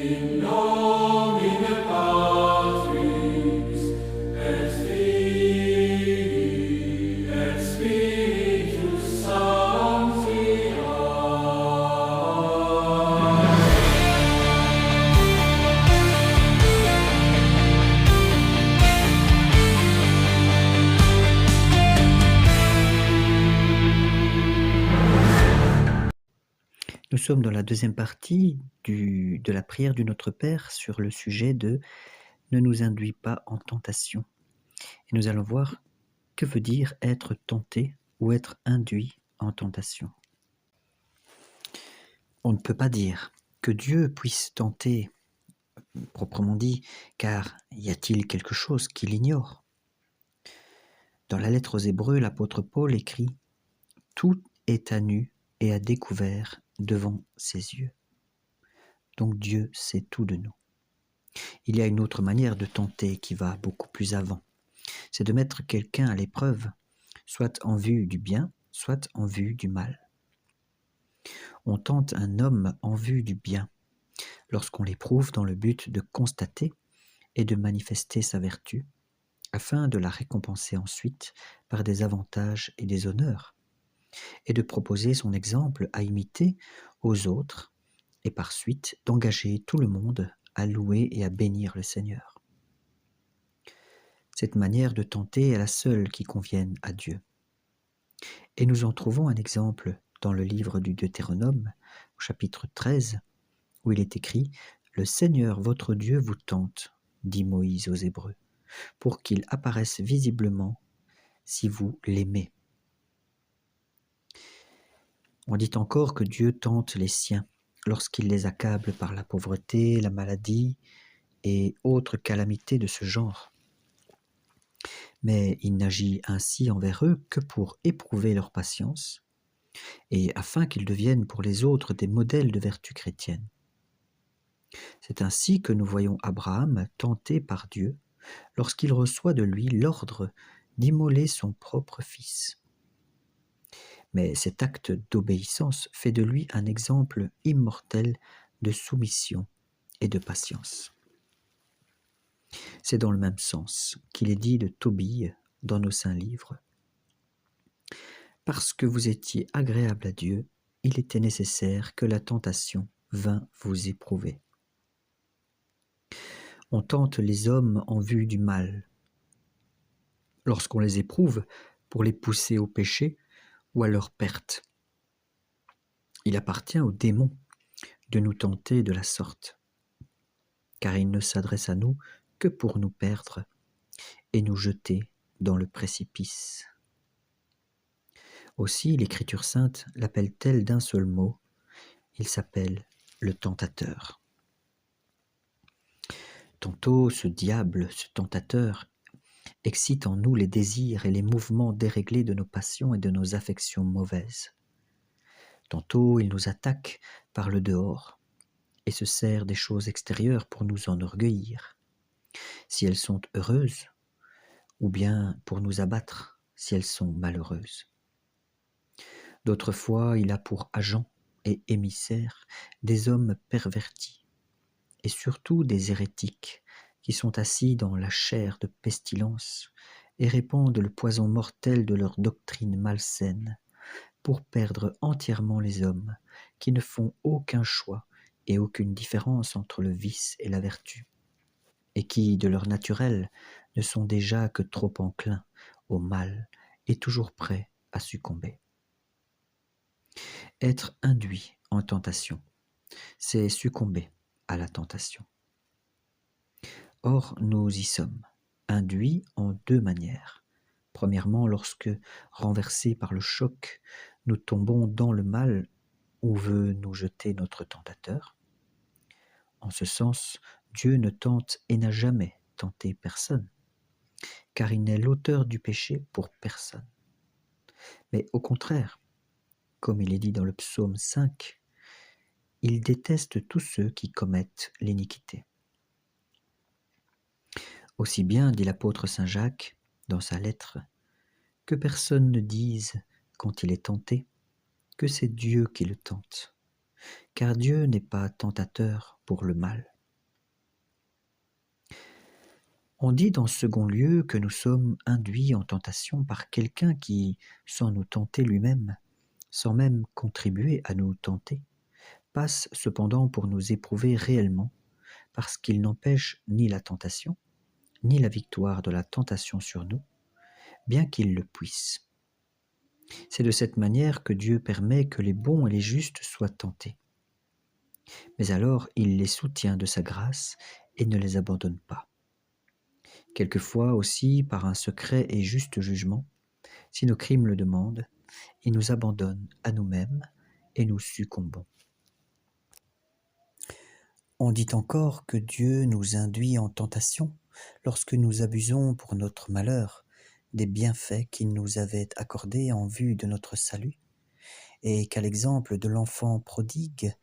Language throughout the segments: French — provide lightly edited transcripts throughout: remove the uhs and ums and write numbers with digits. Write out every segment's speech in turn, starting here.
In nomine Patris et Filii et Spiritus Sancti. Amen. Nous sommes dans la deuxième partie de la prière du Notre Père sur le sujet de « Ne nous induis pas en tentation ». Et nous allons voir que veut dire être tenté ou être induit en tentation. On ne peut pas dire que Dieu puisse tenter, proprement dit, car y a-t-il quelque chose qu'il ignore ? Dans la lettre aux Hébreux, l'apôtre Paul écrit « Tout est à nu et à découvert devant ses yeux ». Donc Dieu sait tout de nous. Il y a une autre manière de tenter qui va beaucoup plus avant. C'est de mettre quelqu'un à l'épreuve, soit en vue du bien, soit en vue du mal. On tente un homme en vue du bien, lorsqu'on l'éprouve dans le but de constater et de manifester sa vertu, afin de la récompenser ensuite par des avantages et des honneurs, et de proposer son exemple à imiter aux autres, et par suite d'engager tout le monde à louer et à bénir le Seigneur. Cette manière de tenter est la seule qui convienne à Dieu. Et nous en trouvons un exemple dans le livre du Deutéronome, au chapitre 13, où il est écrit « Le Seigneur votre Dieu vous tente, dit Moïse aux Hébreux, pour qu'il apparaisse visiblement si vous l'aimez. » On dit encore que Dieu tente les siens lorsqu'il les accable par la pauvreté, la maladie et autres calamités de ce genre. Mais il n'agit ainsi envers eux que pour éprouver leur patience et afin qu'ils deviennent pour les autres des modèles de vertu chrétienne. C'est ainsi que nous voyons Abraham tenté par Dieu lorsqu'il reçoit de lui l'ordre d'immoler son propre fils. Mais cet acte d'obéissance fait de lui un exemple immortel de soumission et de patience. C'est dans le même sens qu'il est dit de Tobie dans nos saints livres. Parce que vous étiez agréable à Dieu, il était nécessaire que la tentation vînt vous éprouver. On tente les hommes en vue du mal. Lorsqu'on les éprouve pour les pousser au péché ou à leur perte. Il appartient aux démons de nous tenter de la sorte, car il ne s'adresse à nous que pour nous perdre et nous jeter dans le précipice. Aussi, l'Écriture sainte l'appelle-t-elle d'un seul mot, il s'appelle le tentateur. Tantôt, ce diable, ce tentateur, excite en nous les désirs et les mouvements déréglés de nos passions et de nos affections mauvaises. Tantôt, il nous attaque par le dehors et se sert des choses extérieures pour nous enorgueillir, si elles sont heureuses, ou bien pour nous abattre, si elles sont malheureuses. D'autres fois, il a pour agents et émissaires des hommes pervertis, et surtout des hérétiques qui sont assis dans la chair de pestilence et répandent le poison mortel de leur doctrine malsaine pour perdre entièrement les hommes qui ne font aucun choix et aucune différence entre le vice et la vertu, et qui, de leur naturel, ne sont déjà que trop enclins au mal et toujours prêts à succomber. Être induit en tentation, c'est succomber à la tentation. Or, nous y sommes, induits en deux manières. Premièrement, lorsque, renversés par le choc, nous tombons dans le mal où veut nous jeter notre tentateur. En ce sens, Dieu ne tente et n'a jamais tenté personne, car il n'est l'auteur du péché pour personne. Mais au contraire, comme il est dit dans le psaume 5, il déteste tous ceux qui commettent l'iniquité. Aussi bien dit l'apôtre saint Jacques dans sa lettre, que personne ne dise quand il est tenté que c'est Dieu qui le tente, car Dieu n'est pas tentateur pour le mal, On dit dans second lieu que nous sommes induits en tentation par quelqu'un qui, sans nous tenter lui-même, sans même contribuer à nous tenter, passe cependant pour nous éprouver réellement, parce qu'il n'empêche ni la tentation, ni la victoire de la tentation sur nous, bien qu'il le puisse. C'est de cette manière que Dieu permet que les bons et les justes soient tentés. Mais alors il les soutient de sa grâce et ne les abandonne pas. Quelquefois aussi, par un secret et juste jugement, si nos crimes le demandent, il nous abandonne à nous-mêmes et nous succombons. On dit encore que Dieu nous induit en tentation lorsque nous abusons pour notre malheur des bienfaits qu'il nous avait accordés en vue de notre salut, et qu'à l'exemple de l'enfant prodigue,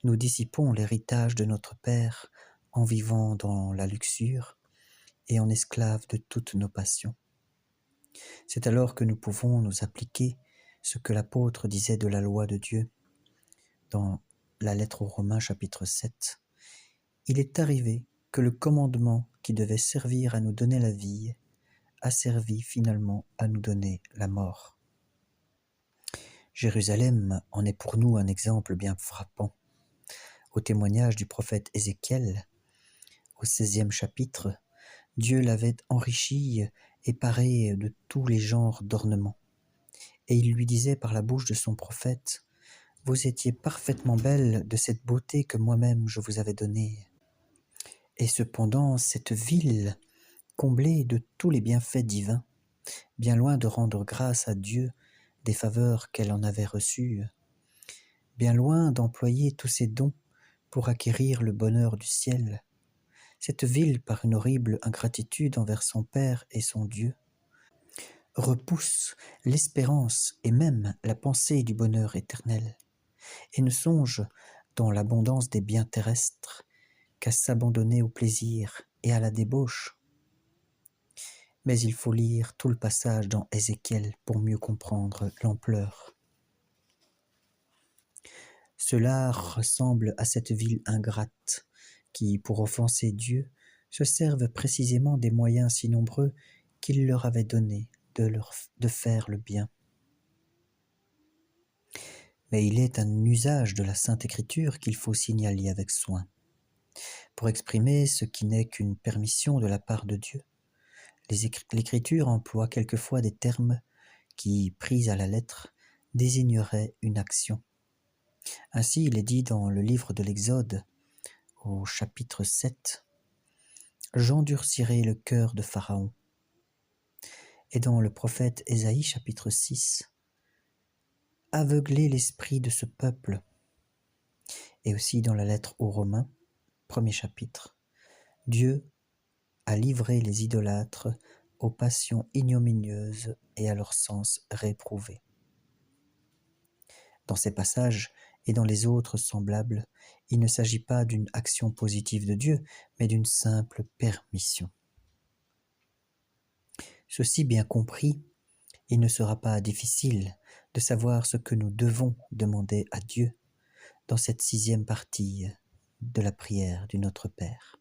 nous dissipons l'héritage de notre Père en vivant dans la luxure et en esclaves de toutes nos passions. C'est alors que nous pouvons nous appliquer ce que l'apôtre disait de la loi de Dieu dans la lettre aux Romains chapitre 7. Il est arrivé que le commandement qui devait servir à nous donner la vie a servi finalement à nous donner la mort. Jérusalem en est pour nous un exemple bien frappant. Au témoignage du prophète Ézéchiel, au 16e chapitre, Dieu l'avait enrichie et parée de tous les genres d'ornements. Et il lui disait par la bouche de son prophète, « Vous étiez parfaitement belle de cette beauté que moi-même je vous avais donnée. » Et cependant, cette ville, comblée de tous les bienfaits divins, bien loin de rendre grâce à Dieu des faveurs qu'elle en avait reçues, bien loin d'employer tous ses dons pour acquérir le bonheur du ciel, cette ville, par une horrible ingratitude envers son Père et son Dieu, repousse l'espérance et même la pensée du bonheur éternel, et ne songe, dans l'abondance des biens terrestres, qu'à s'abandonner au plaisir et à la débauche. Mais il faut lire tout le passage dans Ézéchiel pour mieux comprendre l'ampleur. Cela ressemble à cette ville ingrate qui, pour offenser Dieu, se servent précisément des moyens si nombreux qu'il leur avait donnés de faire le bien. Mais il est un usage de la Sainte Écriture qu'il faut signaler avec soin. Pour exprimer ce qui n'est qu'une permission de la part de Dieu, l'Écriture emploie quelquefois des termes qui, pris à la lettre, désigneraient une action. Ainsi, il est dit dans le livre de l'Exode, au chapitre 7, « J'endurcirai le cœur de Pharaon ». Et dans le prophète Ésaïe, chapitre 6, « Aveugler l'esprit de ce peuple ». Et aussi dans la lettre aux Romains, premier chapitre, « Dieu a livré les idolâtres aux passions ignominieuses et à leur sens réprouvé ». Dans ces passages et dans les autres semblables, il ne s'agit pas d'une action positive de Dieu, mais d'une simple permission. Ceci bien compris, il ne sera pas difficile de savoir ce que nous devons demander à Dieu dans cette 6e partie de la prière du Notre Père.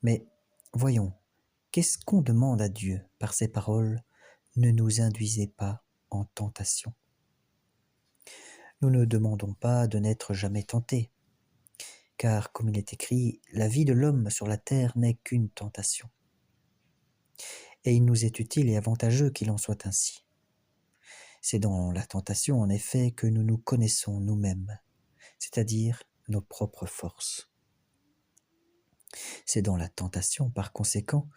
Mais voyons, qu'est-ce qu'on demande à Dieu par ces paroles « Ne nous induisez pas en tentation ». Nous ne demandons pas de n'être jamais tentés, car comme il est écrit, la vie de l'homme sur la terre n'est qu'une tentation. Et il nous est utile et avantageux qu'il en soit ainsi. C'est dans la tentation, en effet, que nous nous connaissons nous-mêmes, c'est-à-dire nos propres forces. C'est dans la tentation, par conséquent,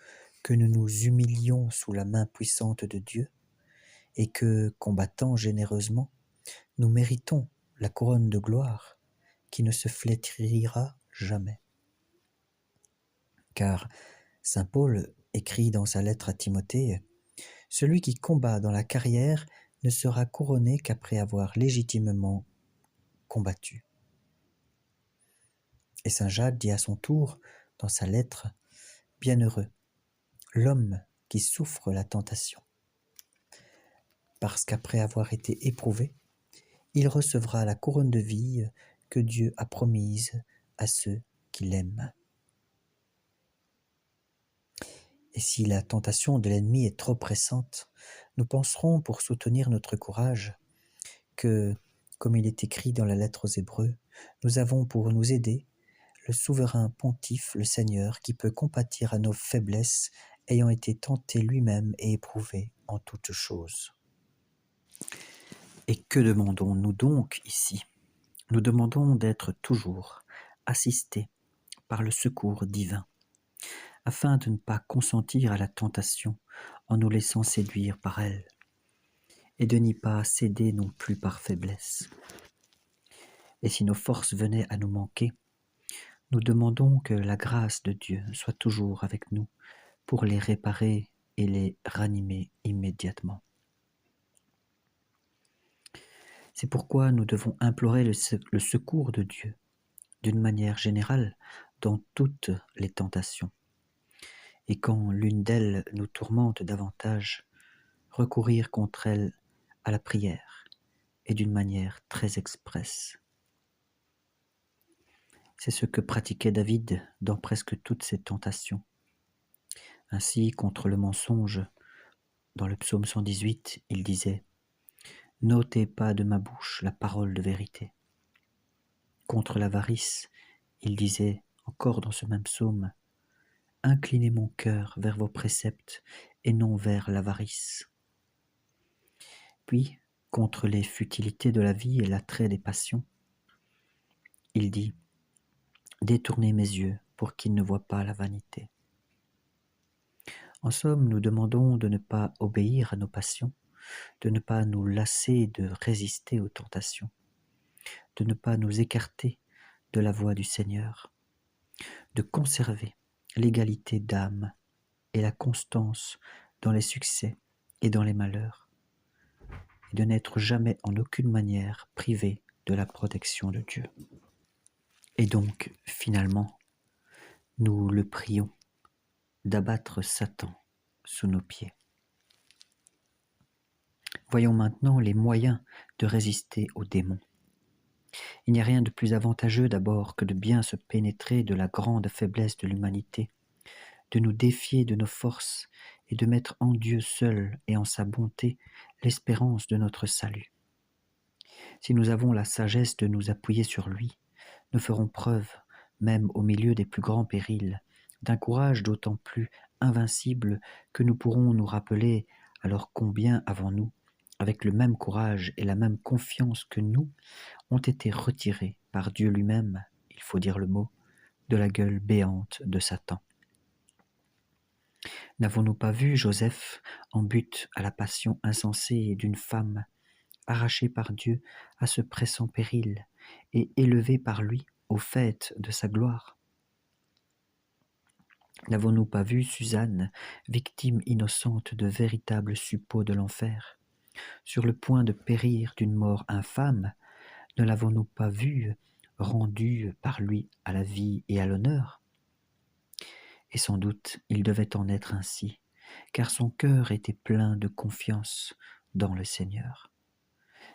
que nous nous humilions sous la main puissante de Dieu et que, combattant généreusement, nous méritons la couronne de gloire qui ne se flétrira jamais. Car saint Paul écrit dans sa lettre à Timothée, « Celui qui combat dans la carrière ne sera couronné qu'après avoir légitimement combattu. » Et saint Jacques dit à son tour, dans sa lettre, « Bienheureux, l'homme qui souffre la tentation, parce qu'après avoir été éprouvé, il recevra la couronne de vie que Dieu a promise à ceux qui l'aiment. » Et si la tentation de l'ennemi est trop pressante, nous penserons, pour soutenir notre courage, que, comme il est écrit dans la lettre aux Hébreux, nous avons pour nous aider le souverain pontife, le Seigneur, qui peut compatir à nos faiblesses, ayant été tenté lui-même et éprouvé en toutes choses. Et que demandons-nous donc ici? Nous demandons d'être toujours assistés par le secours divin, afin de ne pas consentir à la tentation en nous laissant séduire par elle, et de n'y pas céder non plus par faiblesse. Et si nos forces venaient à nous manquer, nous demandons que la grâce de Dieu soit toujours avec nous pour les réparer et les ranimer immédiatement. C'est pourquoi nous devons implorer le secours de Dieu, d'une manière générale, dans toutes les tentations. Et quand l'une d'elles nous tourmente davantage, recourir contre elle à la prière, et d'une manière très expresse. C'est ce que pratiquait David dans presque toutes ses tentations. Ainsi, contre le mensonge, dans le psaume 118, il disait « N'ôtez pas de ma bouche la parole de vérité ». Contre l'avarice, il disait, encore dans ce même psaume, « Inclinez mon cœur vers vos préceptes et non vers l'avarice ». Puis, contre les futilités de la vie et l'attrait des passions, il dit « Détournez mes yeux pour qu'ils ne voient pas la vanité ». En somme, nous demandons de ne pas obéir à nos passions, de ne pas nous lasser de résister aux tentations, de ne pas nous écarter de la voie du Seigneur, de conserver l'égalité d'âme et la constance dans les succès et dans les malheurs, et de n'être jamais en aucune manière privés de la protection de Dieu. Et donc, finalement, nous le prions d'abattre Satan sous nos pieds. Voyons maintenant les moyens de résister aux démons. Il n'y a rien de plus avantageux d'abord que de bien se pénétrer de la grande faiblesse de l'humanité, de nous défier de nos forces et de mettre en Dieu seul et en sa bonté l'espérance de notre salut. Si nous avons la sagesse de nous appuyer sur lui, nous ferons preuve, même au milieu des plus grands périls, d'un courage d'autant plus invincible que nous pourrons nous rappeler alors combien avons-nous, avec le même courage et la même confiance que nous, ont été retirés par Dieu lui-même, il faut dire le mot, de la gueule béante de Satan. N'avons-nous pas vu Joseph en butte à la passion insensée d'une femme, arraché par Dieu à ce pressant péril et élevé par lui au faîte de sa gloire? N'avons-nous pas vu Suzanne, victime innocente de véritables suppôts de l'enfer, sur le point de périr d'une mort infâme? Ne l'avons-nous pas vue rendue par lui à la vie et à l'honneur? Et sans doute il devait en être ainsi, car son cœur était plein de confiance dans le Seigneur.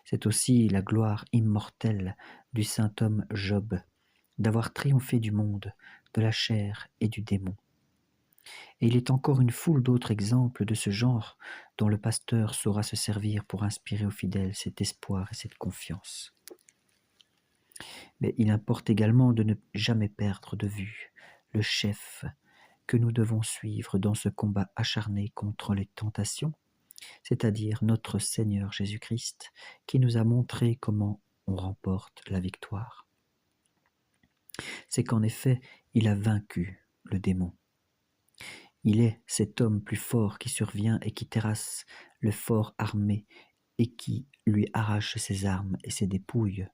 C'est aussi la gloire immortelle du saint homme Job, d'avoir triomphé du monde, de la chair et du démon. Et il est encore une foule d'autres exemples de ce genre dont le pasteur saura se servir pour inspirer aux fidèles cet espoir et cette confiance. Mais il importe également de ne jamais perdre de vue le chef que nous devons suivre dans ce combat acharné contre les tentations, c'est-à-dire notre Seigneur Jésus-Christ, qui nous a montré comment on remporte la victoire. C'est qu'en effet, il a vaincu le démon. Il est cet homme plus fort qui survient et qui terrasse le fort armé et qui lui arrache ses armes et ses dépouilles,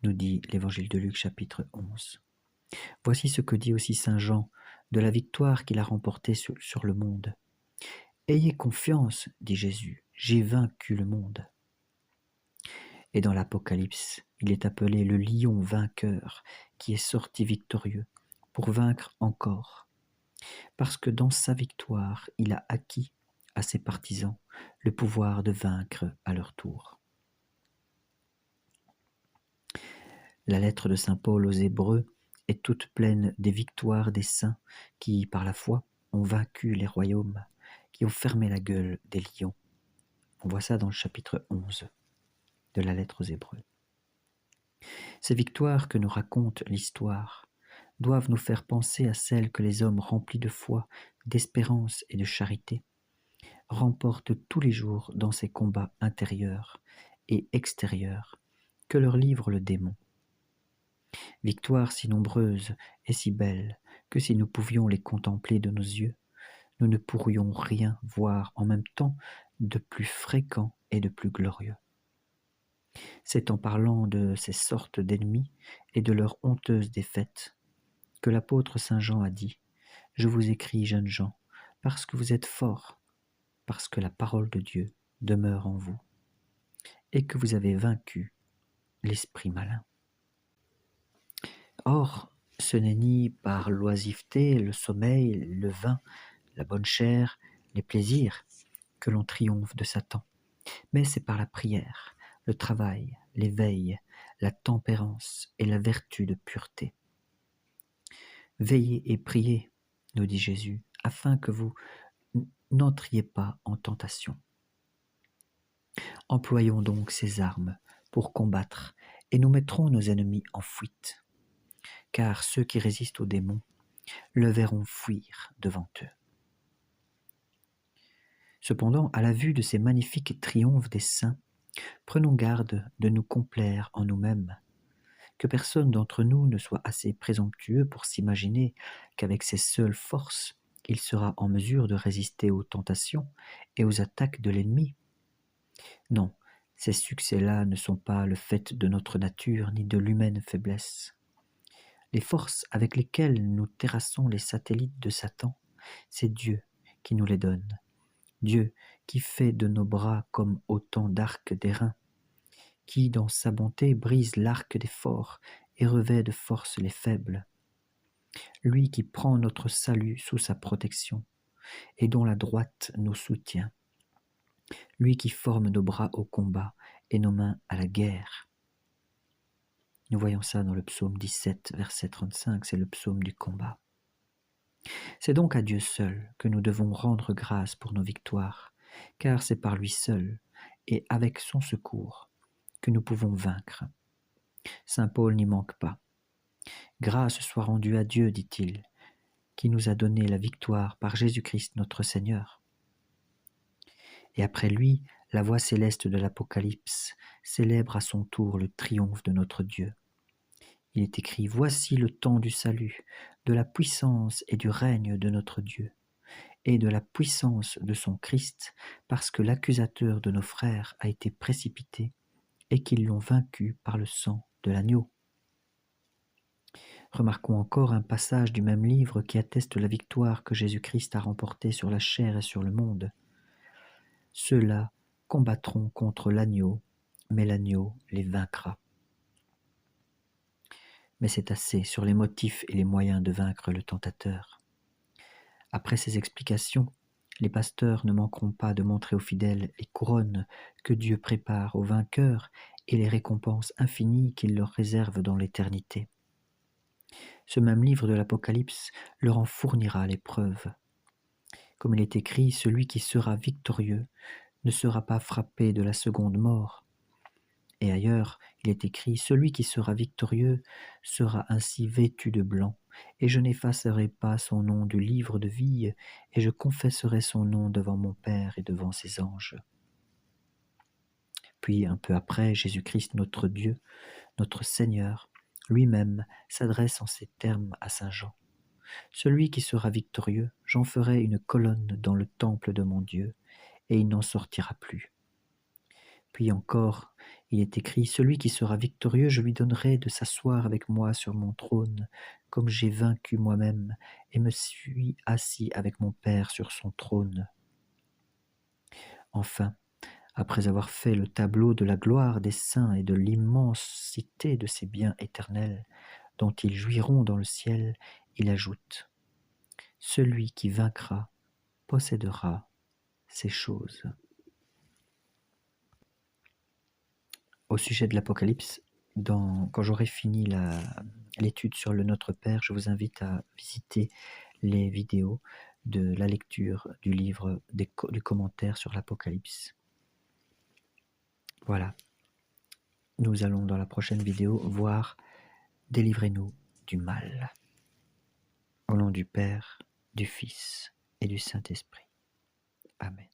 nous dit l'évangile de Luc chapitre 11. Voici ce que dit aussi saint Jean de la victoire qu'il a remportée sur le monde. « Ayez confiance, dit Jésus, j'ai vaincu le monde. » Et dans l'Apocalypse, il est appelé le lion vainqueur qui est sorti victorieux pour vaincre encore, parce que dans sa victoire, il a acquis à ses partisans le pouvoir de vaincre à leur tour. La lettre de saint Paul aux Hébreux est toute pleine des victoires des saints qui, par la foi, ont vaincu les royaumes, qui ont fermé la gueule des lions. On voit ça dans le chapitre 11 de la lettre aux Hébreux. Ces victoires que nous raconte l'histoire doivent nous faire penser à celles que les hommes remplis de foi, d'espérance et de charité remportent tous les jours dans ces combats intérieurs et extérieurs que leur livre le démon. Victoires si nombreuses et si belles que si nous pouvions les contempler de nos yeux, nous ne pourrions rien voir en même temps de plus fréquent et de plus glorieux. C'est en parlant de ces sortes d'ennemis et de leurs honteuses défaites que l'apôtre Saint Jean a dit « Je vous écris, jeunes gens, parce que vous êtes forts, parce que la parole de Dieu demeure en vous, et que vous avez vaincu l'esprit malin. » Or, ce n'est ni par l'oisiveté, le sommeil, le vin, la bonne chair, les plaisirs que l'on triomphe de Satan, mais c'est par la prière, le travail, l'éveil, la tempérance et la vertu de pureté. Veillez et priez, nous dit Jésus, afin que vous n'entriez pas en tentation. Employons donc ces armes pour combattre et nous mettrons nos ennemis en fuite, car ceux qui résistent aux démons le verront fuir devant eux. Cependant, à la vue de ces magnifiques triomphes des saints, prenons garde de nous complaire en nous-mêmes, que personne d'entre nous ne soit assez présomptueux pour s'imaginer qu'avec ses seules forces, il sera en mesure de résister aux tentations et aux attaques de l'ennemi. Non, ces succès-là ne sont pas le fait de notre nature ni de l'humaine faiblesse. Les forces avec lesquelles nous terrassons les satellites de Satan, c'est Dieu qui nous les donne. Dieu qui fait de nos bras comme autant d'arcs d'airain, qui dans sa bonté brise l'arc des forts et revêt de force les faibles. Lui qui prend notre salut sous sa protection et dont la droite nous soutient. Lui qui forme nos bras au combat et nos mains à la guerre. Nous voyons ça dans le psaume 17, verset 35, c'est le psaume du combat. C'est donc à Dieu seul que nous devons rendre grâce pour nos victoires, car c'est par lui seul et avec son secours que nous pouvons vaincre. Saint Paul n'y manque pas. Grâce soit rendue à Dieu, dit-il, qui nous a donné la victoire par Jésus-Christ notre Seigneur. Et après lui, la voix céleste de l'Apocalypse célèbre à son tour le triomphe de notre Dieu. Il est écrit « Voici le temps du salut, de la puissance et du règne de notre Dieu, et de la puissance de son Christ, parce que l'accusateur de nos frères a été précipité, et qu'ils l'ont vaincu par le sang de l'agneau. » Remarquons encore un passage du même livre qui atteste la victoire que Jésus-Christ a remportée sur la chair et sur le monde. Ceux-là combattront contre l'agneau, mais l'agneau les vaincra. Mais c'est assez sur les motifs et les moyens de vaincre le tentateur. Après ces explications, les pasteurs ne manqueront pas de montrer aux fidèles les couronnes que Dieu prépare aux vainqueurs et les récompenses infinies qu'il leur réserve dans l'éternité. Ce même livre de l'Apocalypse leur en fournira les preuves. Comme il est écrit, celui qui sera victorieux ne sera pas frappé de la seconde mort. Et ailleurs, il est écrit, celui qui sera victorieux sera ainsi vêtu de blanc, et je n'effacerai pas son nom du livre de vie, et je confesserai son nom devant mon Père et devant ses anges. Puis, un peu après, Jésus-Christ, notre Dieu, notre Seigneur, lui-même s'adresse en ces termes à Saint Jean. Celui qui sera victorieux, j'en ferai une colonne dans le temple de mon Dieu, et il n'en sortira plus. Puis encore, il est écrit, celui qui sera victorieux, je lui donnerai de s'asseoir avec moi sur mon trône, comme j'ai vaincu moi-même, et me suis assis avec mon Père sur son trône. Enfin, après avoir fait le tableau de la gloire des saints et de l'immensité de ces biens éternels, dont ils jouiront dans le ciel, il ajoute, celui qui vaincra possédera ces choses. Au sujet de l'Apocalypse, quand j'aurai fini l'étude sur le Notre Père, je vous invite à visiter les vidéos de la lecture du livre du commentaire sur l'Apocalypse. Voilà. Nous allons dans la prochaine vidéo voir « Délivrez-nous du mal ». Au nom du Père, du Fils et du Saint-Esprit. Amen.